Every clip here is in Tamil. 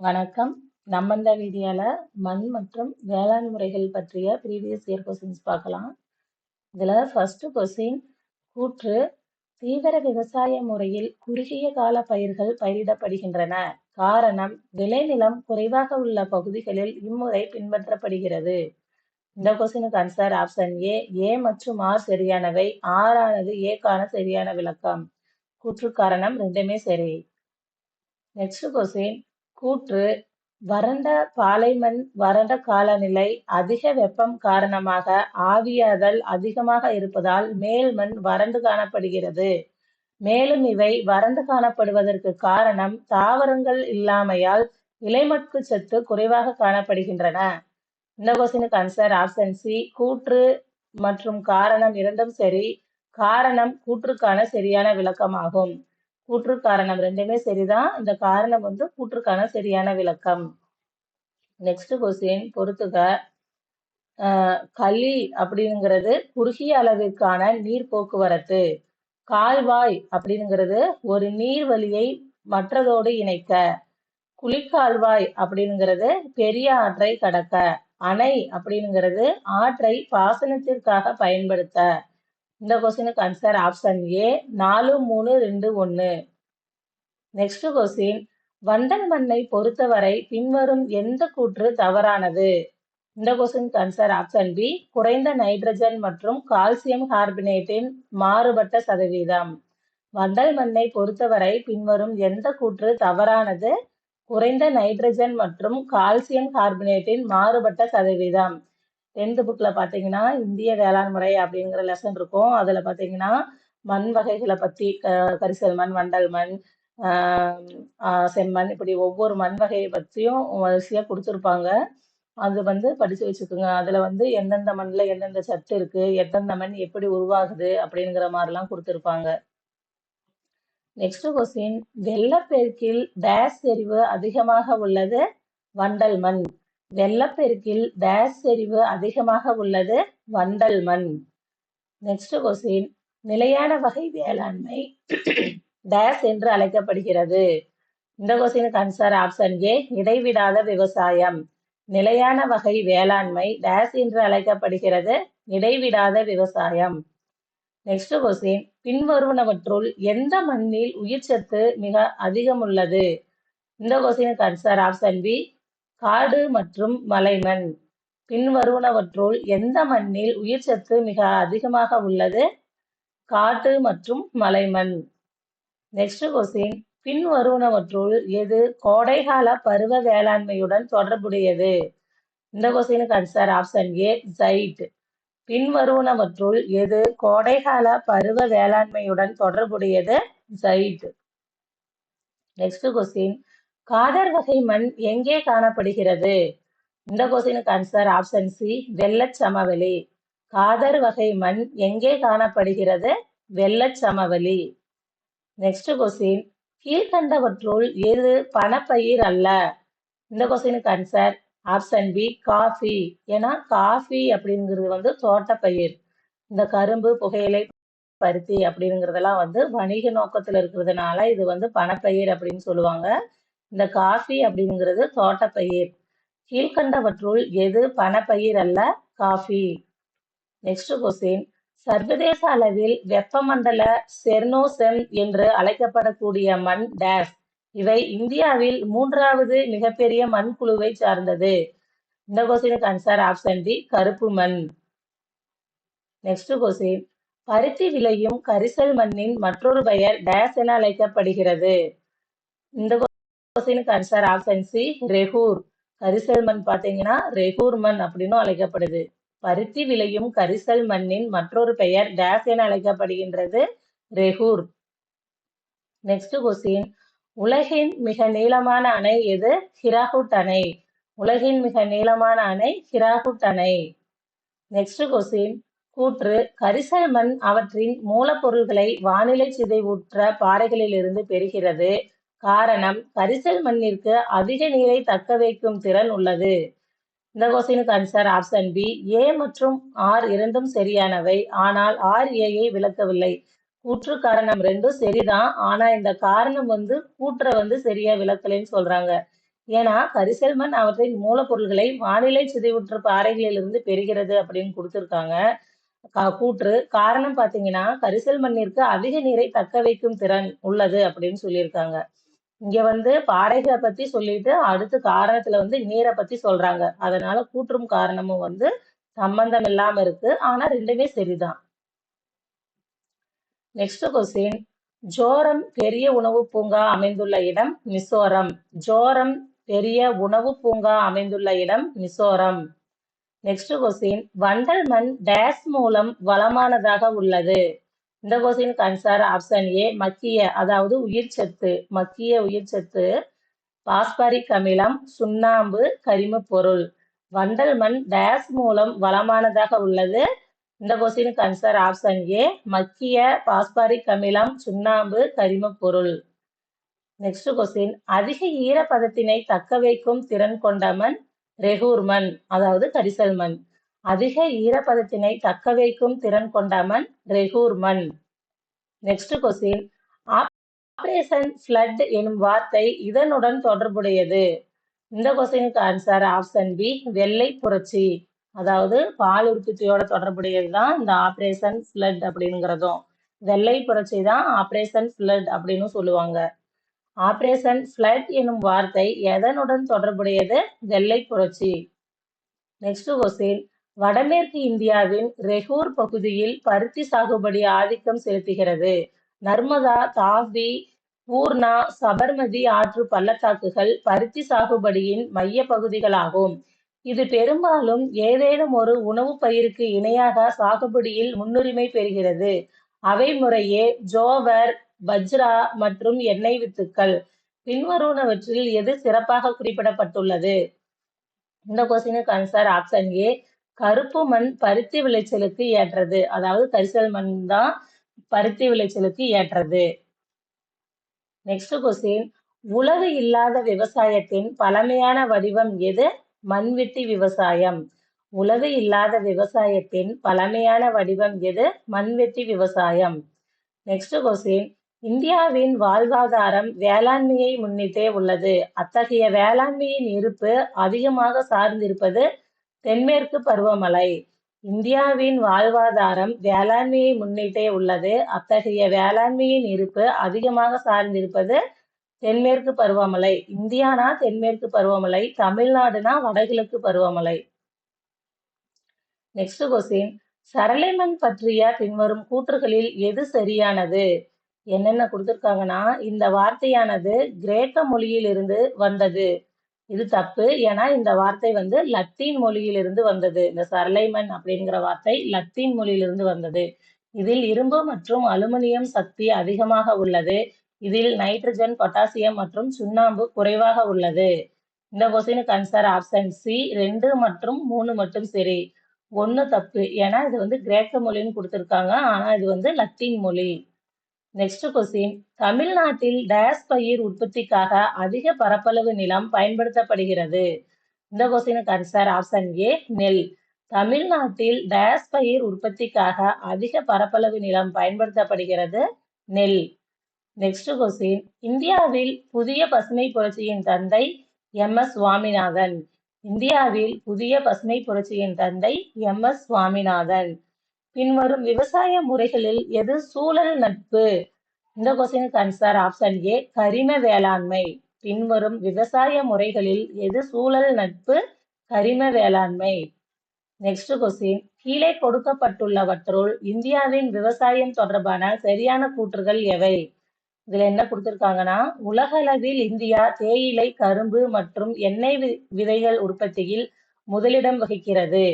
வணக்கம். நம்ம இந்த வீடியோல மண் மற்றும் வேளாண் முறைகள் பற்றிய ப்ரீவியஸ் இயர் கொஸ்டின்ஸ் பார்க்கலாம். இதுல ஃபர்ஸ்ட் கொஸ்டின் கூற்று தீவிர விவசாய முறையில் குறுகிய கால பயிர்கள் பயிரிடப்படுகின்றன. காரணம் விளைநிலம் குறைவாக உள்ள பகுதிகளில் இம்முறை பின்பற்றப்படுகிறது. இந்த கொஸ்டினுக்கு ஆன்சர் ஆப்ஷன் ஏ. ஏ மற்றும் ஆர் சரியானவை. ஆர் ஆனது ஏக்கான சரியான விளக்கம். கூற்று காரணம் ரெண்டுமே சரி. நெக்ஸ்ட் கொஸ்டின் கூற்று வறண்ட பாலைமண் வறண்ட காலநிலை அதிக வெப்பம் காரணமாக ஆவியாதல் அதிகமாக இருப்பதால் மேல்மண் வறண்டு காணப்படுகிறது. மேலும் இவை வறண்டு காணப்படுவதற்கு காரணம் தாவரங்கள் இல்லாமையால் இலைமட்கு சத்து குறைவாக காணப்படுகின்றன. இந்த கொஸ்டினுக்கு ஆன்சர் ஆப்ஷன் சி. கூற்று மற்றும் காரணம் இரண்டும் சரி. காரணம் கூற்றுக்கான சரியான விளக்கமாகும். கூற்று காரணம் ரெண்டுமே சரிதான். இந்த காரணம் கூற்றுக்கான சரியான விளக்கம். நெக்ஸ்ட் கொஸ்டின் பொறுத்துக. களி அப்படிங்கிறது குறுகிய அளவிற்கான நீர் போக்குவரத்து. கால்வாய் அப்படிங்கிறது ஒரு நீர்வழியை மற்றதோடு இணைக்க. குளிக்கால்வாய் அப்படிங்கிறது பெரிய ஆற்றை கடக்க. அணை அப்படிங்கிறது ஆற்றை பாசனத்திற்காக பயன்படுத்த. இந்த கொஸ்டினுக்கு answer option A. 4, 3, 2, 1. Next question வண்டல் மண்ணை பொறுத்தவரை பின்வரும் எந்த கூற்று தவறானது? இந்த கொஸ்டினுக்கு ஆன்சர் ஆப்ஷன் பி. குறைந்த நைட்ரஜன் மற்றும் கால்சியம் கார்பனேட்டின் மாறுபட்ட சதவீதம். வண்டல் மண்ணை பொறுத்தவரை பின்வரும் எந்த கூற்று தவறானது? குறைந்த நைட்ரஜன் மற்றும் கால்சியம் கார்பனேட்டின் மாறுபட்ட சதவீதம். 10th புக்ல பாத்தீங்கன்னா இந்திய வேளாண் முறை அப்படிங்கிற லெசன் இருக்கும். அதுல பாத்தீங்கன்னா மண் வகைகளை பத்தி கரிசல் மண், வண்டல் மண், செம்மண், இப்படி ஒவ்வொரு மண் வகையை பற்றியும் வரிசையா கொடுத்துருப்பாங்க. அது படிச்சு வச்சுக்கோங்க. அதுல எந்தெந்த மண்ணில் எந்தெந்த சத்து இருக்கு, எந்தெந்த மண் எப்படி உருவாகுது அப்படிங்கிற மாதிரிலாம் கொடுத்துருப்பாங்க. நெக்ஸ்ட் கொஸ்டின் வெள்ளப்பெருக்கில் டேஷ் செறிவு அதிகமாக உள்ளது வண்டல் மண். வெள்ளப்பெருக்கில் டேஷ் செறிவு அதிகமாக உள்ளது வண்டல் மண். நெக்ஸ்ட் கொஸ்டின் நிலையான வகை வேளாண்மை டேஷ் என்று அழைக்கப்படுகிறது. இந்த கொஸ்டினுக்கு ஆன்சர் ஆப்ஷன் ஏ. இடைவிடாத விவசாயம். நிலையான வகை வேளாண்மை டேஷ் என்று அழைக்கப்படுகிறது. இடைவிடாத விவசாயம். நெக்ஸ்ட் கொஸ்டின் பின்வருவனவற்றுள் எந்த மண்ணில் உயிர்ச்சத்து மிக அதிகம் உள்ளது? இந்த கொஸ்டினுக்கு ஆன்சர் ஆப்ஷன் பி. காடு மற்றும் மலைமண். பின்வருவனவற்றுள் எந்த மண்ணில் உயிர்ச்சத்து மிக அதிகமாக உள்ளது? காட்டு மற்றும் மலைமண். நெக்ஸ்ட் கொஸ்டின் பின்வருவனவற்றுள் எது கோடைகால பருவ வேளாண்மையுடன் தொடர்புடையது? இந்த கொஸ்டினுக்கு ஆன்சர் ஆப்ஷன் ஏ. சைட். பின்வருவனவற்றுள் எது கோடைகால பருவ வேளாண்மையுடன் தொடர்புடையது? சைட். நெக்ஸ்ட் கொஸ்டின் காடர் வகை மண் எங்கே காணப்படுகிறது? இந்த கொஸ்டினுக்கு ஆன்சர் ஆப்ஷன் சி. வெள்ளச் சமவெளி. காதர் வகை மண் எங்கே காணப்படுகிறது? வெள்ளச் சமவெளி. நெக்ஸ்ட் கொஸ்டின் கீழ்கண்டவற்றுள் எது பணப்பயிர் அல்ல? இந்த கொஸ்டினுக்கு ஆன்சர் ஆப்ஷன் பி. காஃபி. ஏன்னா காஃபி அப்படிங்கிறது தோட்டப்பயிர். இந்த கரும்பு, புகையிலை, பருத்தி அப்படிங்கிறதெல்லாம் வணிக நோக்கத்துல இருக்கிறதுனால இது பணப்பயிர் அப்படின்னு சொல்லுவாங்க. இந்த காஃபி அப்படிங்கிறது தோட்டப்பயிர். கீழ்கண்டவற்றுள் எது பணப்பயிர் அல்ல? காஃபி. நெக்ஸ்ட் கொஸ்டின் சர்வதேச அளவில் வெப்பமண்டல செர்னோசெம் என்று அழைக்கப்படக்கூடிய மண் டேஷ். இவை இந்தியாவில் 3வது மிகப்பெரிய மண் குழுவை சார்ந்தது. இந்த கொஸ்டினுக்கு ஆன்சர் ஆப்ஷன் டி. கருப்பு மண். நெக்ஸ்ட் கொஸ்டின் பருத்தி விளையும் கரிசல் மண்ணின் மற்றொரு பெயர் டேஷ் என அழைக்கப்படுகிறது. இந்த கொஸ்டினுக்கு ஆன்சர் ஆப்ஷன் சி. ரெகூர். கரிசல் மண் பாத்தீங்கன்னா ரெகூர் மண் அப்படின்னு அழைக்கப்படுது. பருத்தி விளையும் கரிசல் மண்ணின் மற்றொரு பெயர் டேஷ் என அழைக்கப்படுகின்றது. ரெகூர். நெக்ஸ்ட் கொஸ்டின் உலகின் மிக நீளமான அணை எது? ஹிராகுட் அணை. உலகின் மிக நீளமான அணை ஹிராகுட் அணை. நெக்ஸ்ட் கொஸ்டின் கூற்று கரிசல் மண் அவற்றின் மூலப்பொருள்களை வானிலை சிதைவுற்ற பாறைகளில் இருந்து பெறுகிறது. காரணம் கரிசல் மண்ணிற்கு அதிக நீரை தக்க வைக்கும் திறன் உள்ளது. இந்த கொஸ்டினுக்கு ஆன்சர் ஆப்ஷன் பி. ஏ மற்றும் ஆர் இரண்டும் சரியானவை. ஆனால் ஆர் ஏயை விளக்கவில்லை. கூற்று காரணம் ரெண்டும் சரிதான். ஆனா இந்த காரணம் கூற்றை சரியா விளக்கலைன்னு சொல்றாங்க. ஏன்னா கரிசல் மண் அவற்றின் மூலப்பொருள்களை வானிலை சிதைவுற்ற பாறைகளிலிருந்து பெறுகிறது அப்படின்னு கொடுத்திருக்காங்க. கூற்று. காரணம் பார்த்தீங்கன்னா, கரிசல் மண்ணிற்கு அதிக நீரை தக்க வைக்கும் திறன் உள்ளது அப்படின்னு சொல்லியிருக்காங்க. இங்க வந்து பாறைகள பத்தி சொல்லிட்டு, அடுத்து காரணத்துல வந்து நீர பத்தி சொல்றாங்க. அதனால கூற்றும் காரணமும் வந்து சம்பந்தம் இல்லாம இருக்கு. ஆனா 2மே சரிதான். Next question. ஜோரம் பெரிய உணவுப் பூங்கா அமைந்துள்ள இடம் மிசோரம். ஜோரம் பெரிய உணவுப் பூங்கா அமைந்துள்ள இடம் மிசோரம். Next question. வண்டல் மண் டேஸ் மூலம் வளமானதாக உள்ளது. இந்த கொஸ்டினுக்கு ஆன்சர் ஆப்ஷன் ஏ மக்கிய, அதாவது உயிர்ச்சத்து. மக்கிய உயிர்ச்சத்து, பாஸ்பரிக் அமிலம், சுண்ணாம்பு, கரிமப் பொருள். வண்டல் மண் டேஸ் மூலம் வளமானதாக உள்ளது. இந்த கொஸ்டினுக்கு ஆன்சர் ஆப்ஷன் ஏ மக்கிய, பாஸ்பரிக் அமிலம், சுண்ணாம்பு, கரிமப் பொருள். Next question. அதிக ஈரப்பதத்தினை தக்க வைக்கும் திறன் கொண்ட மண் ரெகூர் மண், அதாவது கரிசல் மண். அதிக ஈரப்பதத்தினை தக்க வைக்கும் திறன் கொண்ட மண் ரெகூர் மண். Next question. ஆபரேஷன் ஃப்ளட் எனும் வார்த்தை இதனுடன் தொடர்புடையது. இந்த கொஸ்டினுக்கு ஆன்சர் ஆப்ஷன் பி வெள்ளை புரட்சி. அதாவது பால் உற்பத்தியோட தொடர்புடையது தான் இந்த ஆபரேஷன் ஃப்ளட் அப்படிங்கிறதும். வெள்ளை புரட்சி தான் ஆபரேஷன் ஃப்ளட் அப்படின்னு சொல்லுவாங்க. ஆபரேஷன் ஃப்ளட் எனும் வார்த்தை எதனுடன் தொடர்புடையது? வெள்ளை புரட்சி. Next question. வடமேற்கு இந்தியாவின் ரெகூர் பகுதியில் பருத்தி சாகுபடி ஆதிக்கம் செலுத்துகிறது. நர்மதா, தாவி, பூர்ணா, சபர்மதி ஆற்று பள்ளத்தாக்குகள் பருத்தி சாகுபடியின் மைய பகுதிகளாகும். இது பெரும்பாலும் ஏதேனும் ஒரு உணவு பயிருக்கு இணையாக சாகுபடியில் முன்னுரிமை பெறுகிறது. அவை முறையே ஜோவர், பஜ்ரா மற்றும் எண்ணெய் வித்துக்கள். பின்வருவனவற்றில் எது சிறப்பாக குறிப்பிடப்பட்டுள்ளது? இந்த கொஸ்டினுக்கு ஆன்சர் ஆப்ஷன் ஏ கருப்பு மண் பருத்தி விளைச்சலுக்கு ஏற்றது. அதாவது கரிசல் மண் தான் பருத்தி விளைச்சலுக்கு ஏற்றது. Next question. உழவு இல்லாத விவசாயத்தின் பழமையான வடிவம் எது? மண்வெட்டி விவசாயம். உழவு இல்லாத விவசாயத்தின் பழமையான வடிவம் எது? மண்வெட்டி விவசாயம். Next question. இந்தியாவின் வாழ்வாதாரம் வேளாண்மையை முன்னிட்டே உள்ளது. அத்தகைய வேளாண்மையின் இருப்பு அதிகமாக சார்ந்திருப்பது தென்மேற்கு பருவமழை. இந்தியாவின் வாழ்வாதாரம் வேளாண்மையை முன்னிட்டே உள்ளது. அத்தகைய வேளாண்மையின் இருப்பு அதிகமாக சார்ந்திருப்பது தென்மேற்கு பருவமழை. இந்தியானா தென்மேற்கு பருவமழை, தமிழ்நாடுனா வடகிழக்கு பருவமழை. Next question. சரளைமண் பற்றிய பின்வரும் கூற்றுகளில் எது சரியானது? என்னென்ன கொடுத்திருக்காங்கன்னா, இந்த வார்த்தையானது கிரேக்க மொழியிலிருந்து வந்தது. இது தப்பு. ஏன்னா இந்த வார்த்தை வந்து லத்தீன் மொழியிலிருந்து வந்தது. இந்த சரளைமண் அப்படிங்கிற வார்த்தை லத்தீன் மொழியிலிருந்து வந்தது. இதில் இரும்பு மற்றும் அலுமினியம் சக்தி அதிகமாக உள்ளது. இதில் நைட்ரஜன், பொட்டாசியம் மற்றும் சுண்ணாம்பு குறைவாக உள்ளது. இந்த கொஸ்டினுக்கு ஆன்சர் ஆப்ஷன் சி 2 மற்றும் 3 மட்டும் சரி. 1 தப்பு. ஏன்னா இது வந்து கிரேக்க மொழின்னு கொடுத்திருக்காங்க. ஆனா இது வந்து லத்தீன் மொழி. Next question. தமிழ்நாட்டில் டேஸ் பயிர் உற்பத்திக்காக அதிக பரப்பளவு நிலம் பயன்படுத்தப்படுகிறது. இந்த கொஸ்டினுக்கு ஆன்சர் ஆப்ஷன் ஏ நெல். தமிழ்நாட்டில் டேஸ் பயிர் உற்பத்திக்காக அதிக பரப்பளவு நிலம் பயன்படுத்தப்படுகிறது நெல். Next question. இந்தியாவில் புதிய பசுமை புரட்சியின் தந்தை எம்.எஸ். சுவாமிநாதன். இந்தியாவில் புதிய பசுமை புரட்சியின் தந்தை எம்.எஸ். சுவாமிநாதன். பின்வரும் விவசாய முறைகளில் எது சூழல் நட்பு? இந்த கொஸ்டினுக்கு ஆன்சர் ஆப்ஷன் ஏ கரிம வேளாண்மை. பின்வரும் விவசாய முறைகளில் எது சூழல் நட்பு? கரிம வேளாண்மை. Next question. கீழே கொடுக்கப்பட்டுள்ளவற்றுள் இந்தியாவின் விவசாயம் தொடர்பான சரியான கூற்றுகள் எவை? இதுல என்ன கொடுத்திருக்காங்கன்னா, உலக அளவில் இந்தியா தேயிலை, கரும்பு மற்றும் எண்ணெய் விதைகள் உற்பத்தியில் முதலிடம் வகிக்கிறது.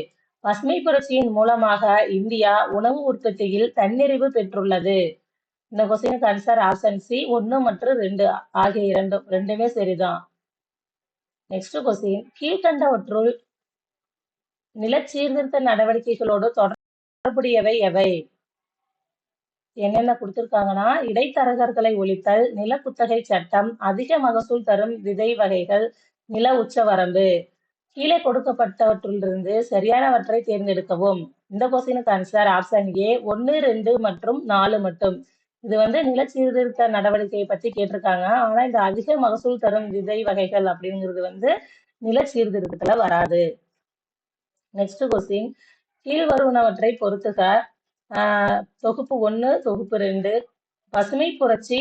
பசுமை புரட்சியின் மூலமாக இந்தியா உணவு உற்பத்தியில் தன்னிறைவு பெற்றுள்ளது. இந்த கொஸ்டினுக்கு ஆன்சர் ஆப்ஷன் சி 1 மற்றும் 2 ஆகிய ரெண்டுமே சரிதான். Next question. கீழ்கண்டவற்றுள் நிலச்சீர்திருத்த நடவடிக்கைகளோடு தொடர்புடையவை எவை? என்னென்ன கொடுத்திருக்காங்கன்னா, இடைத்தரகர்களை ஒழித்தல், நில குத்தகை சட்டம், அதிக மகசூல் தரும் விதை வகைகள், நில உச்சவரம்பு. கீழே கொடுக்கப்பட்டவற்றிலிருந்து சரியானவற்றை தேர்ந்தெடுக்கவும். இந்த கொஸ்டினுக்கு ஆன்சர் ஆப்ஷன் ஏ 1, 2 மற்றும் 4 மட்டும். இது வந்து நில சீர்திருத்த நடவடிக்கையை பத்தி கேட்டிருக்காங்க. ஆனா இந்த அதிக மகசூல் தரும் விதை வகைகள் அப்படிங்கிறது வந்து நில சீர்திருத்தத்துல வராது. நெக்ஸ்ட் கொஸ்டின், கீழ்வருவனவற்றை பொறுத்துக. தொகுப்பு 1, தொகுப்பு 2. பசுமை புரட்சி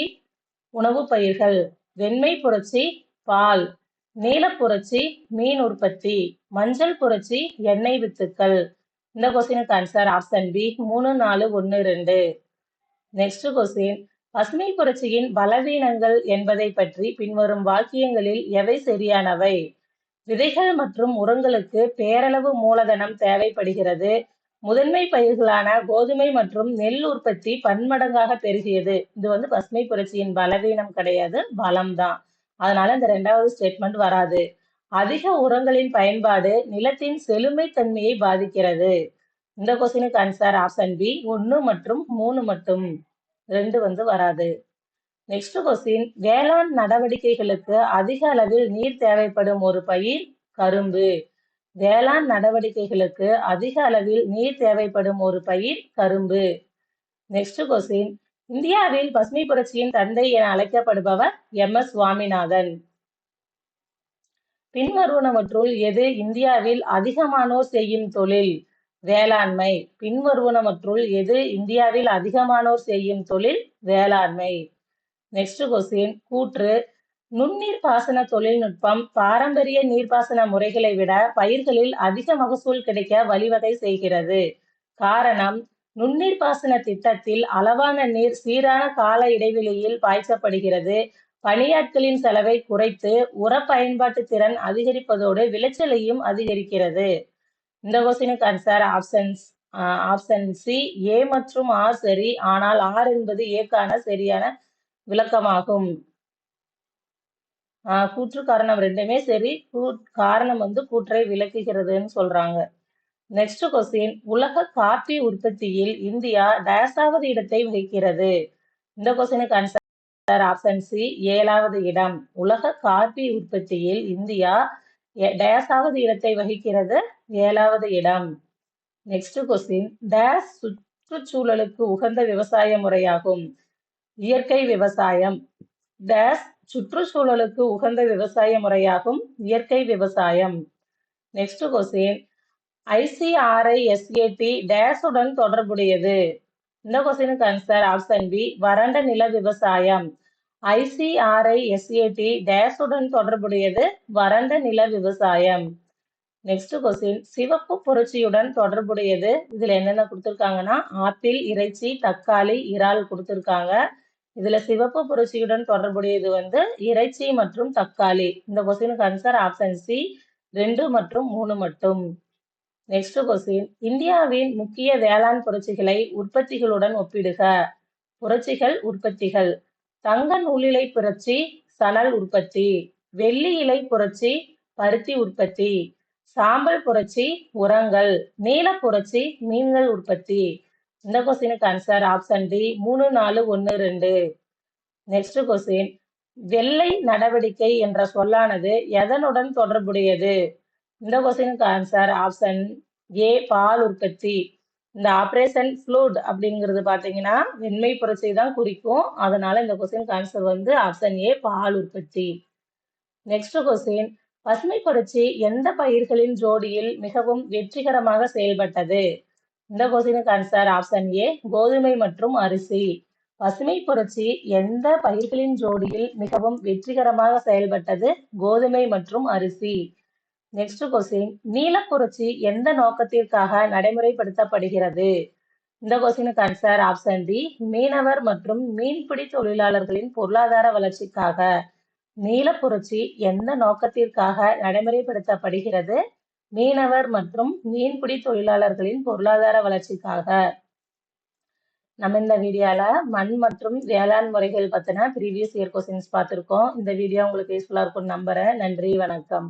உணவு பயிர்கள், வெண்மை புரட்சி பால், நீல புரட்சி மீன் உற்பத்தி, மஞ்சள் புரட்சி எண்ணெய் வித்துக்கள். இந்த கொஸ்டினுக்கு answer option B 3, 4, 1, 2. Next question, பசுமை புரட்சியின் பலவீனங்கள் என்பதை பற்றி பின்வரும் வாக்கியங்களில் எவை சரியானவை? விதைகள் மற்றும் உரங்களுக்கு பேரளவு மூலதனம் தேவைப்படுகிறது. முதன்மை பயிர்களான கோதுமை மற்றும் நெல் உற்பத்தி பன்மடங்காக பெருகியது. இது வந்து பசுமை புரட்சியின் பலவீனம் கிடையாது, பலம்தான். அதனால இந்த 2வது ஸ்டேட்மெண்ட் வராது. அதிக உரங்களின் பயன்பாடு நிலத்தின் செழுமை தன்மையை பாதிக்கிறது. இந்த கொஸ்டினுக்கு ஆன்சர் ஆப்ஷன் பி 1 மற்றும் 3 மட்டும். 2 வந்து வராது. நெக்ஸ்ட் கொஸ்டின், வேளாண் நடவடிக்கைகளுக்கு அதிக அளவில் நீர் தேவைப்படும் ஒரு பயிர் கரும்பு. வேளாண் நடவடிக்கைகளுக்கு அதிக அளவில் நீர் தேவைப்படும் ஒரு பயிர் கரும்பு. நெக்ஸ்ட் கொஸ்டின், இந்தியாவில் பசுமை புரட்சியின் தந்தை என அழைக்கப்படுபவர் எம்.எஸ். சுவாமிநாதன். பின்வருவனவற்றுள் எது இந்தியாவில் அதிகமானோர் செய்யும் தொழில்? வேளாண்மை. பின்வருவனவற்றுள் எது இந்தியாவில் அதிகமானோர் செய்யும் தொழில்? வேளாண்மை. நெக்ஸ்ட் கொஸ்டின், கூற்று, நுண்ணீர் பாசன தொழில்நுட்பம் பாரம்பரிய நீர்ப்பாசன முறைகளை விட பயிர்களில் அதிக மகசூல் கிடைக்க வழிவகை செய்கிறது. காரணம், நுண்ணீர் பாசன திட்டத்தில் அளவான நீர் சீரான கால இடைவெளியில் பாய்ச்சப்படுகிறது. பணியாட்களின் செலவை குறைத்து உர பயன்பாட்டு திறன் அதிகரிப்பதோடு விளைச்சலையும் அதிகரிக்கிறது. இந்த கொஸ்டினுக்கு ஆன்சர் ஆப்ஷன் சி ஏ மற்றும் ஆர் சரி. ஆனால் ஆர் என்பது ஏக்கான சரியான விளக்கமாகும். கூற்று காரணம் ரெண்டுமே சரி. காரணம் வந்து கூற்றை விளக்குகிறதுன்னு சொல்றாங்க. நெக்ஸ்ட் கொஸ்டின், உலக காபி உற்பத்தியில் இந்தியா டேஷாவது இடத்தை வகிக்கிறது. இந்த கொஸ்டினுக்கு ஆன்சர் ஆப்ஷன் சி 7வது இடம். உலக காபி உற்பத்தியில் இந்தியா டேஷாவது இடத்தை வகிக்கிறது? 7வது இடம். நெக்ஸ்ட் கொஸ்டின், டேஷ் சுற்றுச்சூழலுக்கு உகந்த விவசாய முறையாகும். இயற்கை விவசாயம். டேஷ் சுற்றுச்சூழலுக்கு உகந்த விவசாய முறையாகும். இயற்கை விவசாயம். நெக்ஸ்ட் கொஸ்டின், ICRISAT டேஷுடன் தொடர்புடையது. இந்த கொஸ்டினுக்கு ஆன்சர் ஆப்ஷன் பி வறண்ட நில விவசாயம். ICRISAT டேஷுடன் தொடர்புடையது? வறண்ட நில விவசாயம். நெக்ஸ்ட் கொஸ்டின், சிவப்பு புரட்சியுடன் தொடர்புடையது. இதுல என்னென்ன கொடுத்திருக்காங்கன்னா ஆப்பிள், இறைச்சி, தக்காளி, இறால் கொடுத்திருக்காங்க. இதுல சிவப்பு புரட்சியுடன் தொடர்புடையது வந்து இறைச்சி மற்றும் தக்காளி. இந்த கொஸ்டினுக்கு ஆன்சர் ஆப்ஷன் சி 2 மற்றும் 3 மட்டும். நெக்ஸ்ட் கொஸ்டின், இந்தியாவின் முக்கிய வேளாண் புரட்சிகளை உற்பத்திகளுடன் ஒப்பிடுக. புரட்சிகள், உற்பத்திகள். தங்க நூலிலை புரட்சி சணல் உற்பத்தி. வெள்ளி இலை புரட்சி பருத்தி உற்பத்தி. சாம்பல் புரட்சி உரங்கள். நீல புரட்சி மீன்கள் உற்பத்தி. இந்த கொஸ்டினுக்கு answer option D 3, 4, 1, 2. Next question, வெள்ளை நடவடிக்கை என்ற சொல்லானது எதனுடன் தொடர்புடையது? இந்த கொஸ்டினுக்கு ஆன்சர் ஆப்ஷன் ஏ பால் உற்பத்தி. இந்த ஆபரேஷன் ஃப்ளூட் அப்படிங்கிறது பாத்தீங்கன்னா வெண்மை புரட்சி தான் குறிக்கும். அதனால இந்த கொஸ்டினுக்கு ஆன்சர் வந்து ஆப்ஷன் ஏ பால் உற்பத்தி. நெக்ஸ்ட் கொஸ்டின், பசுமை புரட்சி எந்த பயிர்களின் ஜோடியில் மிகவும் வெற்றிகரமாக செயல்பட்டது? இந்த கொஸ்டினுக்கு ஆன்சர் ஆப்ஷன் ஏ கோதுமை மற்றும் அரிசி. பசுமை புரட்சி எந்த பயிர்களின் ஜோடியில் மிகவும் வெற்றிகரமாக செயல்பட்டது? கோதுமை மற்றும் அரிசி. நெக்ஸ்ட் கொஸ்டின், நீல புரட்சி எந்த நோக்கத்திற்காக நடைமுறைப்படுத்தப்படுகிறது? இந்த கொஸ்டினுக்கு ஆன்சர் ஆப்ஷன் டி மீனவர் மற்றும் மீன்பிடி தொழிலாளர்களின் பொருளாதார வளர்ச்சிக்காக. நீல புரட்சி எந்த நோக்கத்திற்காக நடைமுறைப்படுத்தப்படுகிறது? மீனவர் மற்றும் மீன்பிடி தொழிலாளர்களின் பொருளாதார வளர்ச்சிக்காக. நம்ம இந்த வீடியோல மண் மற்றும் வேளாண் முறைகள் பத்தின ப்ரீவியஸ் இயர் கொஸ்டின்ஸ் பார்த்திருக்கோம். இந்த வீடியோ உங்களுக்கு யூஸ்ஃபுல்லா இருக்கும்னு நம்புறேன். நன்றி, வணக்கம்.